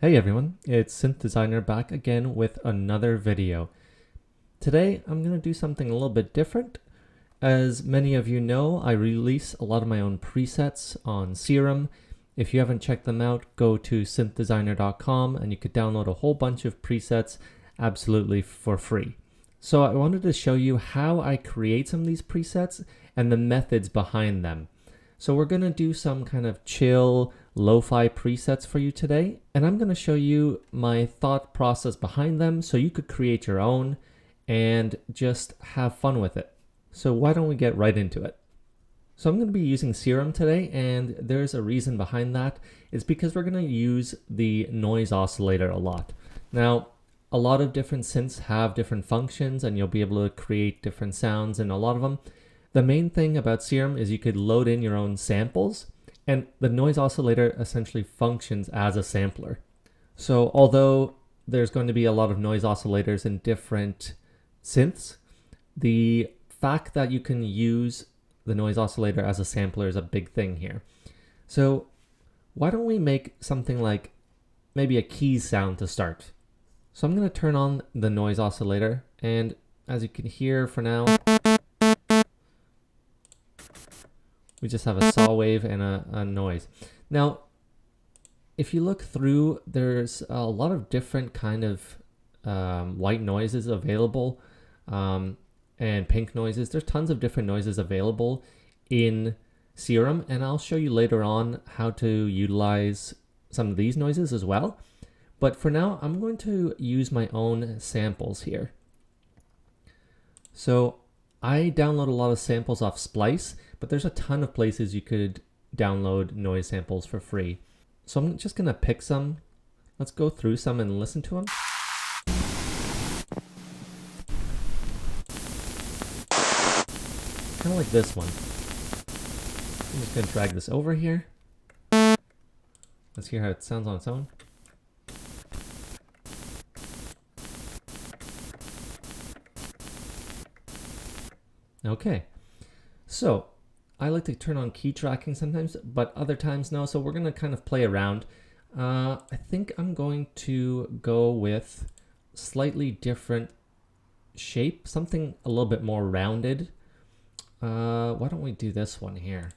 Hey everyone, it's Synth Designer back again with another video. Today I'm going to do something a little bit different. As many of you know, I release a lot of my own presets on Serum. If you haven't checked them out, go to synthdesigner.com and you could download a whole bunch of presets absolutely for free. So I wanted to show you how I create some of these presets and the methods behind them. So we're going to do some kind of chill, lo-fi presets for you today, and I'm going to show you my thought process behind them so you could create your own and just have fun with it. So why don't we get right into it? So I'm going to be using Serum today, and there's a reason behind that. It's because we're going to use the noise oscillator a lot. Now, a lot of different synths have different functions, and you'll be able to create different sounds in a lot of them. The main thing about Serum is you could load in your own samples, and the noise oscillator essentially functions as a sampler. So although there's going to be a lot of noise oscillators in different synths, the fact that you can use the noise oscillator as a sampler is a big thing here. So why don't we make something like maybe a keys sound to start? So I'm going to turn on the noise oscillator, and as you can hear for now, we just have a saw wave and a noise. Now, if you look through, there's a lot of different kind of white noises available and pink noises. There's tons of different noises available in Serum, and I'll show you later on how to utilize some of these noises as well. But for now, I'm going to use my own samples here. So I download a lot of samples off Splice, but there's a ton of places you could download noise samples for free. So I'm just gonna pick some. Let's go through some and listen to them. Kind of like this one. I'm just gonna drag this over here. Let's hear how it sounds on its own. Okay, so I like to turn on key tracking sometimes, but other times no, so we're going to kind of play around. I think I'm going to go with slightly different shape, something a little bit more rounded. Why don't we do this one here?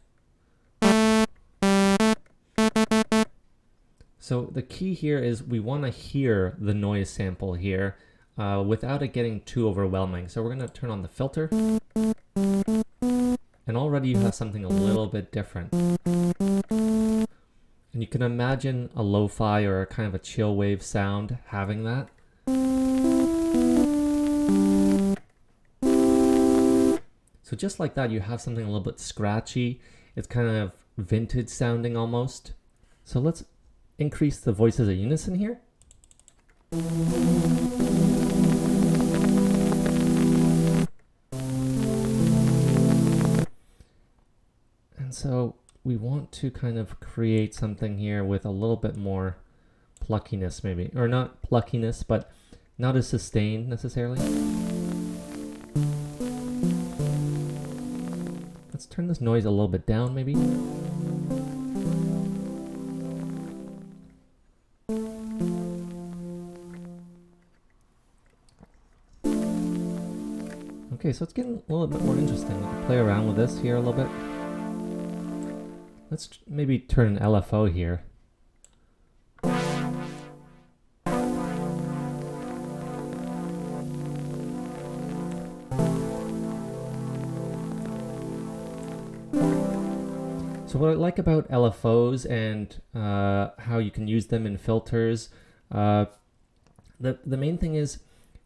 So the key here is we want to hear the noise sample here without it getting too overwhelming. So we're going to turn on the filter. And already you have something a little bit different. And you can imagine a lo-fi or a kind of a chill wave sound having that. So just like that, you have something a little bit scratchy. It's kind of vintage sounding almost. So let's increase the voices of unison here. So we want to kind of create something here with a little bit more pluckiness maybe, or not pluckiness, but not as sustained necessarily. Let's turn this noise a little bit down maybe. Okay, so it's getting a little bit more interesting. We can play around with this here a little bit. Let's maybe turn an LFO here. So what I like about LFOs and how you can use them in filters, the main thing is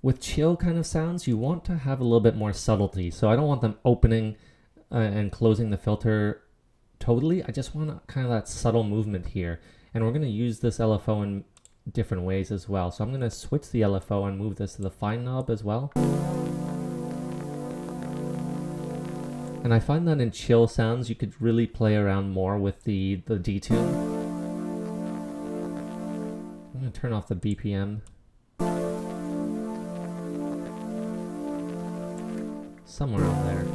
with chill kind of sounds, you want to have a little bit more subtlety. So I don't want them opening and closing the filter totally. I just want kind of that subtle movement here, and we're going to use this LFO in different ways as well. So I'm going to switch the LFO and move this to the fine knob as well. And I find that in chill sounds you could really play around more with the detune. I'm going to turn off the BPM. Somewhere around there.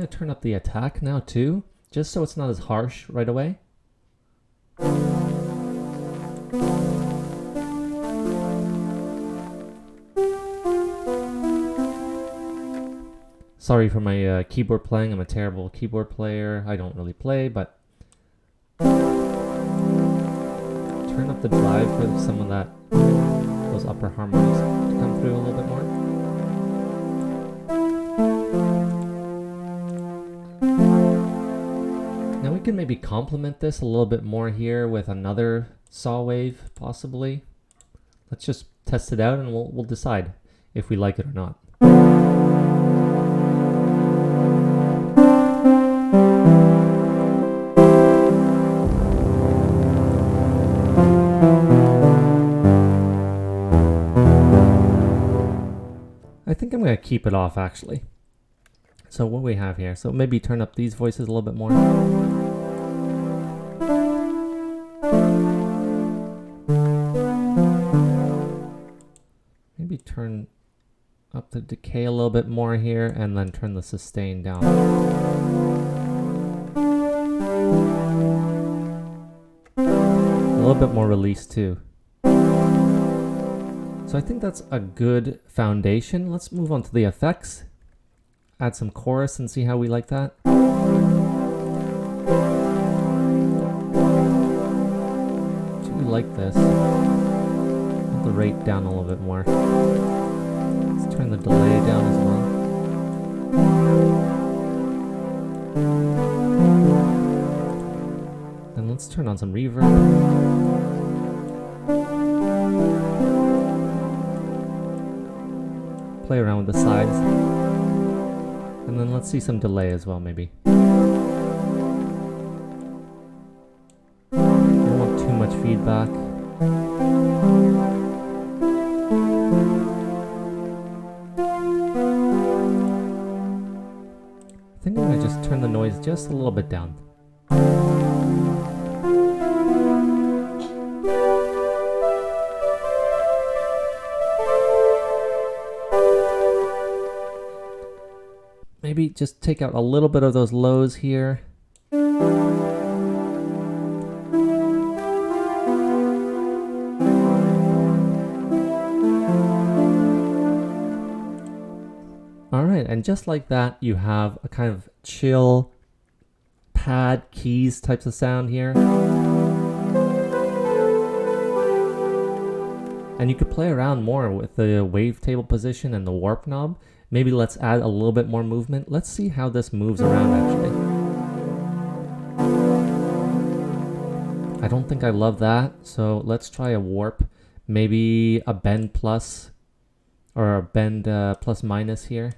going to turn up the attack now too, just so it's not as harsh right away. Sorry for my keyboard playing. I'm a terrible keyboard player. I don't really play, but turn up the drive for some of those upper harmonies to come through a little bit more. Now we can maybe complement this a little bit more here with another saw wave, possibly. Let's just test it out and we'll decide if we like it or not. I think I'm going to keep it off actually. So what we have here, so maybe turn up these voices a little bit more. Maybe turn up the decay a little bit more here and then turn the sustain down. A little bit more release too. So I think that's a good foundation. Let's move on to the effects. Add some chorus and see how we like that. Do we like this? Put the rate down a little bit more. Let's turn the delay down as well. Then let's turn on some reverb. Play around with the sides. And then let's see some delay as well, maybe. Don't want too much feedback. I think I'm going to just turn the noise just a little bit down. Maybe just take out a little bit of those lows here. All right, and just like that, you have a kind of chill pad keys types of sound here. And you could play around more with the wavetable position and the warp knob. Maybe let's add a little bit more movement. Let's see how this moves around actually. I don't think I love that, so let's try a warp. Maybe a bend plus, or a bend plus minus here.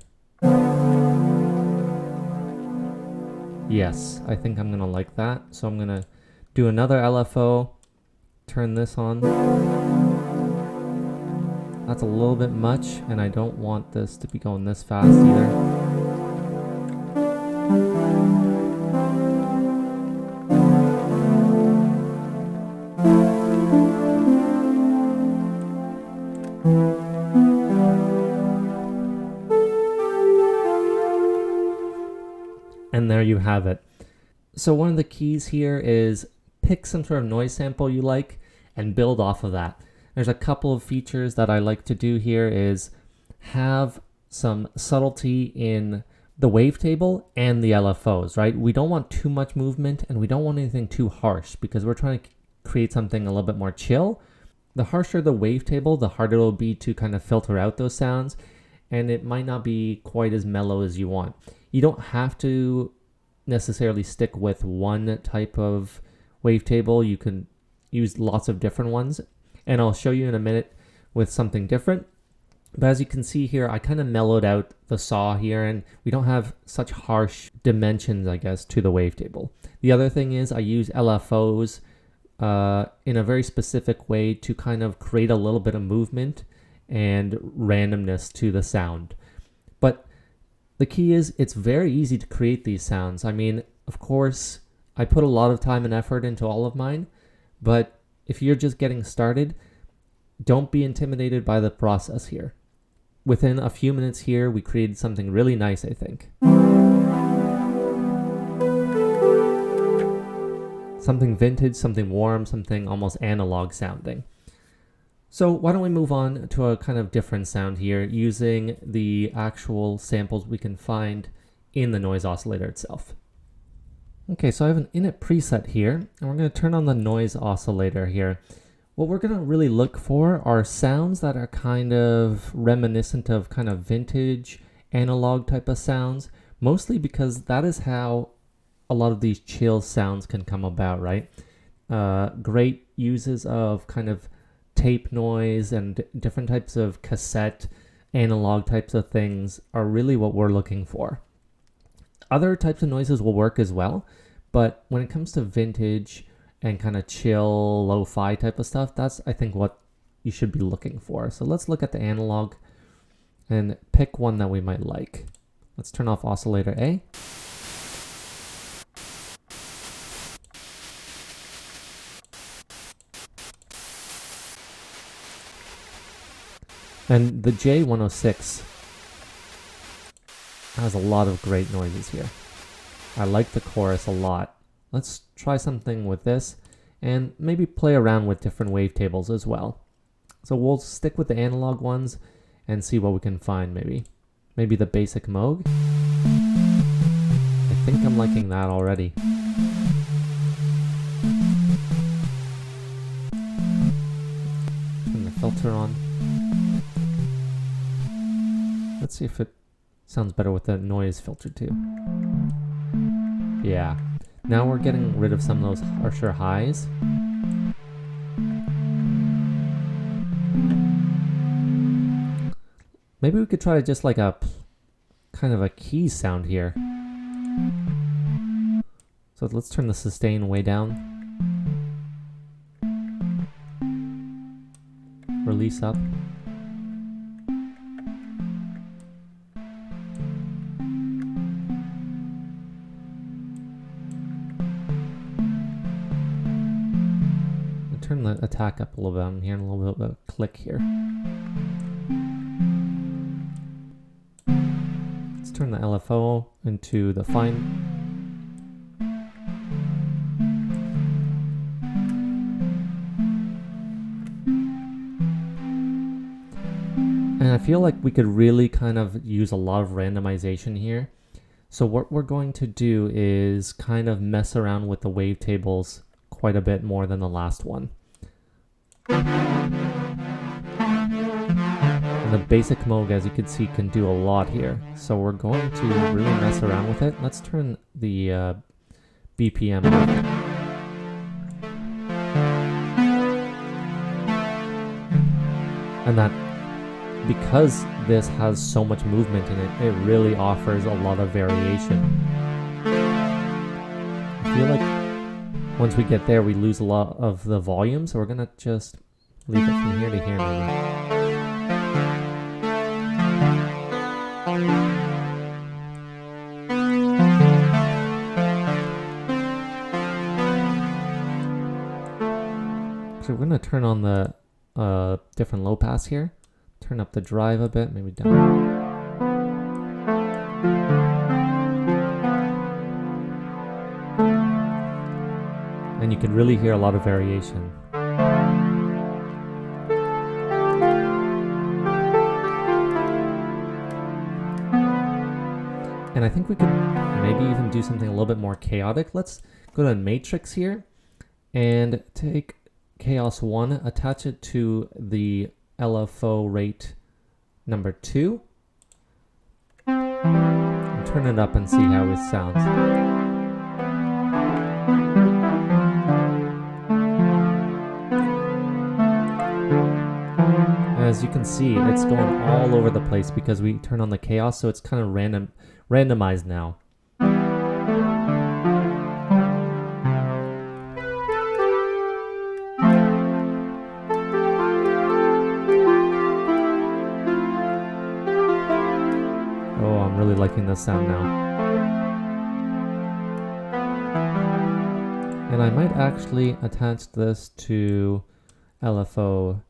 Yes, I think I'm gonna like that. So I'm gonna do another LFO, turn this on. That's a little bit much, and I don't want this to be going this fast either. And there you have it. So one of the keys here is pick some sort of noise sample you like and build off of that. There's a couple of features that I like to do here is have some subtlety in the wavetable and the LFOs, right? We don't want too much movement and we don't want anything too harsh because we're trying to create something a little bit more chill. The harsher the wavetable, the harder it will be to kind of filter out those sounds, and it might not be quite as mellow as you want. You don't have to necessarily stick with one type of wavetable. You can use lots of different ones. And I'll show you in a minute with something different. But as you can see here, I kind of mellowed out the saw here, and we don't have such harsh dimensions, I guess, to the wavetable. The other thing is I use LFOs in a very specific way to kind of create a little bit of movement and randomness to the sound. But the key is it's very easy to create these sounds. I mean, of course, I put a lot of time and effort into all of mine, but if you're just getting started, don't be intimidated by the process here. Within a few minutes here, we created something really nice, I think. something vintage, something warm, something almost analog sounding. So why don't we move on to a kind of different sound here using the actual samples we can find in the noise oscillator itself. Okay, so I have an init preset here, and we're going to turn on the noise oscillator here. What we're going to really look for are sounds that are kind of reminiscent of kind of vintage analog type of sounds, mostly because that is how a lot of these chill sounds can come about, right? Great uses of kind of tape noise and different types of cassette analog types of things are really what we're looking for. Other types of noises will work as well, but when it comes to vintage and kind of chill, lo-fi type of stuff, that's, I think, what you should be looking for. So let's look at the analog and pick one that we might like. Let's turn off oscillator A. And the J106 has a lot of great noises here. I like the chorus a lot. Let's try something with this and maybe play around with different wavetables as well. So we'll stick with the analog ones and see what we can find maybe. Maybe the basic Moog. I think I'm liking that already. Turn the filter on. Let's see if it sounds better with the noise filter too. Yeah. Now we're getting rid of some of those harsher highs. Maybe we could try just like a kind of a key sound here. So let's turn the sustain way down. Release up. Turn the attack up a little bit. I'm hearing a little bit of a click here. Let's turn the LFO into the fine. And I feel like we could really kind of use a lot of randomization here. So what we're going to do is kind of mess around with the wavetables quite a bit more than the last one. And the basic Moog, as you can see, can do a lot here. So we're going to really mess around with it. Let's turn the BPM up. And that, because this has so much movement in it, it really offers a lot of variation. I feel like once we get there, we lose a lot of the volume, so we're gonna just leave it from here to here maybe. So we're gonna turn on the different low pass here. Turn up the drive a bit, maybe down. And you can really hear a lot of variation. And I think we could maybe even do something a little bit more chaotic. Let's go to Matrix here and take Chaos 1, attach it to the LFO rate number 2, and turn it up and see how it sounds. As you can see, it's going all over the place because we turn on the chaos, so it's kind of randomized now. Oh, I'm really liking this sound now. And I might actually attach this to LFO,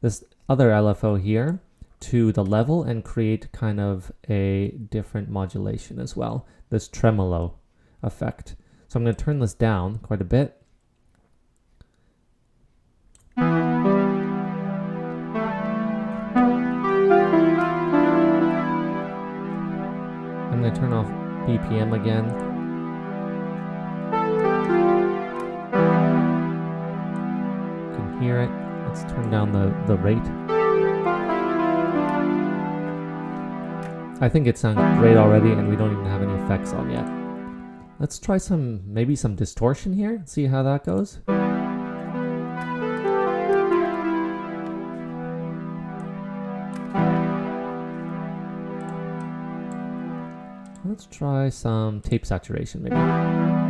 this other LFO here, to the level and create kind of a different modulation as well, this tremolo effect. So I'm going to turn this down quite a bit gonna turn off BPM again. You can hear it. Let's turn down the rate. I think it sounds great already, and we don't even have any effects on yet. Let's try maybe some distortion here, see how that goes. Let's try some tape saturation maybe. I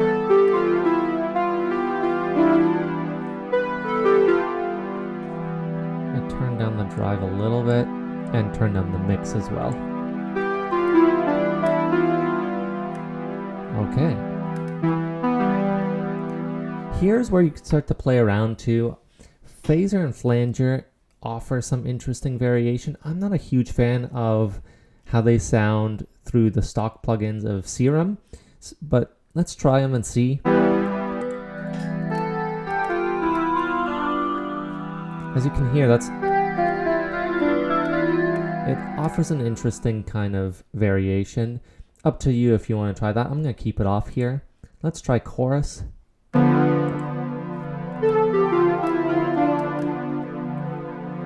turn down the drive a little bit and turn down the mix as well. Okay. Here's where you can start to play around too. Phaser and flanger offer some interesting variation. I'm not a huge fan of how they sound through the stock plugins of Serum, but let's try them and see. As you can hear, it offers an interesting kind of variation. Up to you if you want to try that. I'm going to keep it off here. Let's try chorus.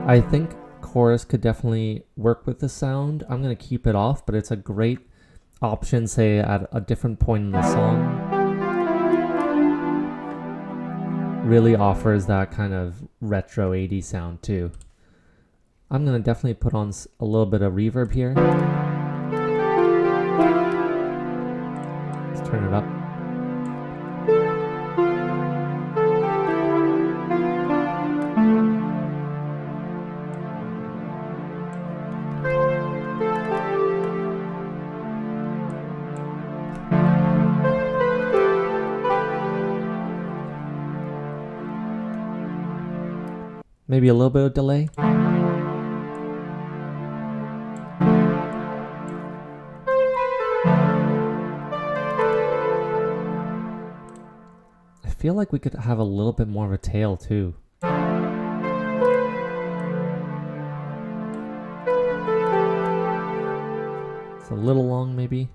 I think chorus could definitely work with the sound. I'm going to keep it off, but it's a great option, say, at a different point in the song. Really offers that kind of retro 80s sound too. I'm going to definitely put on a little bit of reverb here. Let's turn it up. Maybe a little bit of delay. I feel like we could have a little bit more of a tail too. It's a little long maybe.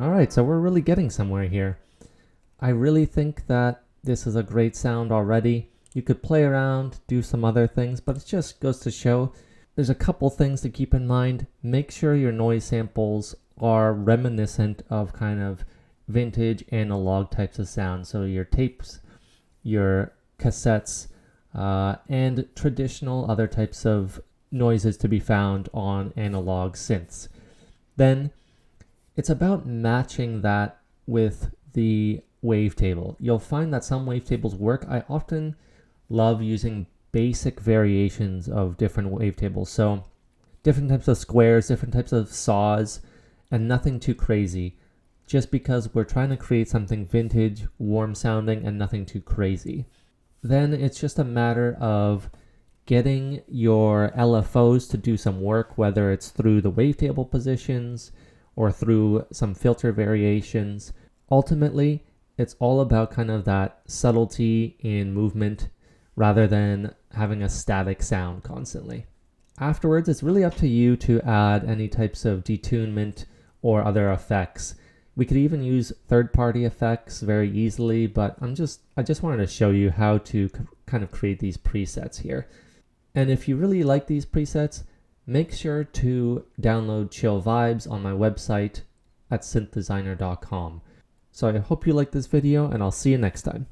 Alright, so we're really getting somewhere here. I really think that this is a great sound already. You could play around, do some other things, but it just goes to show there's a couple things to keep in mind. Make sure your noise samples are reminiscent of kind of vintage analog types of sound. So your tapes, your cassettes, and traditional other types of noises to be found on analog synths. Then it's about matching that with the wavetable. You'll find that some wavetables work. I often love using basic variations of different wavetables. So different types of squares, different types of saws, and nothing too crazy. Just because we're trying to create something vintage, warm sounding, and nothing too crazy. Then it's just a matter of getting your LFOs to do some work, whether it's through the wavetable positions or through some filter variations. Ultimately, it's all about kind of that subtlety in movement rather than having a static sound constantly. Afterwards, it's really up to you to add any types of detunement or other effects. We could even use third-party effects very easily, but I just wanted to show you how to kind of create these presets here. And if you really like these presets, make sure to download Chill Vibes on my website at synthdesigner.com. So I hope you liked this video, and I'll see you next time.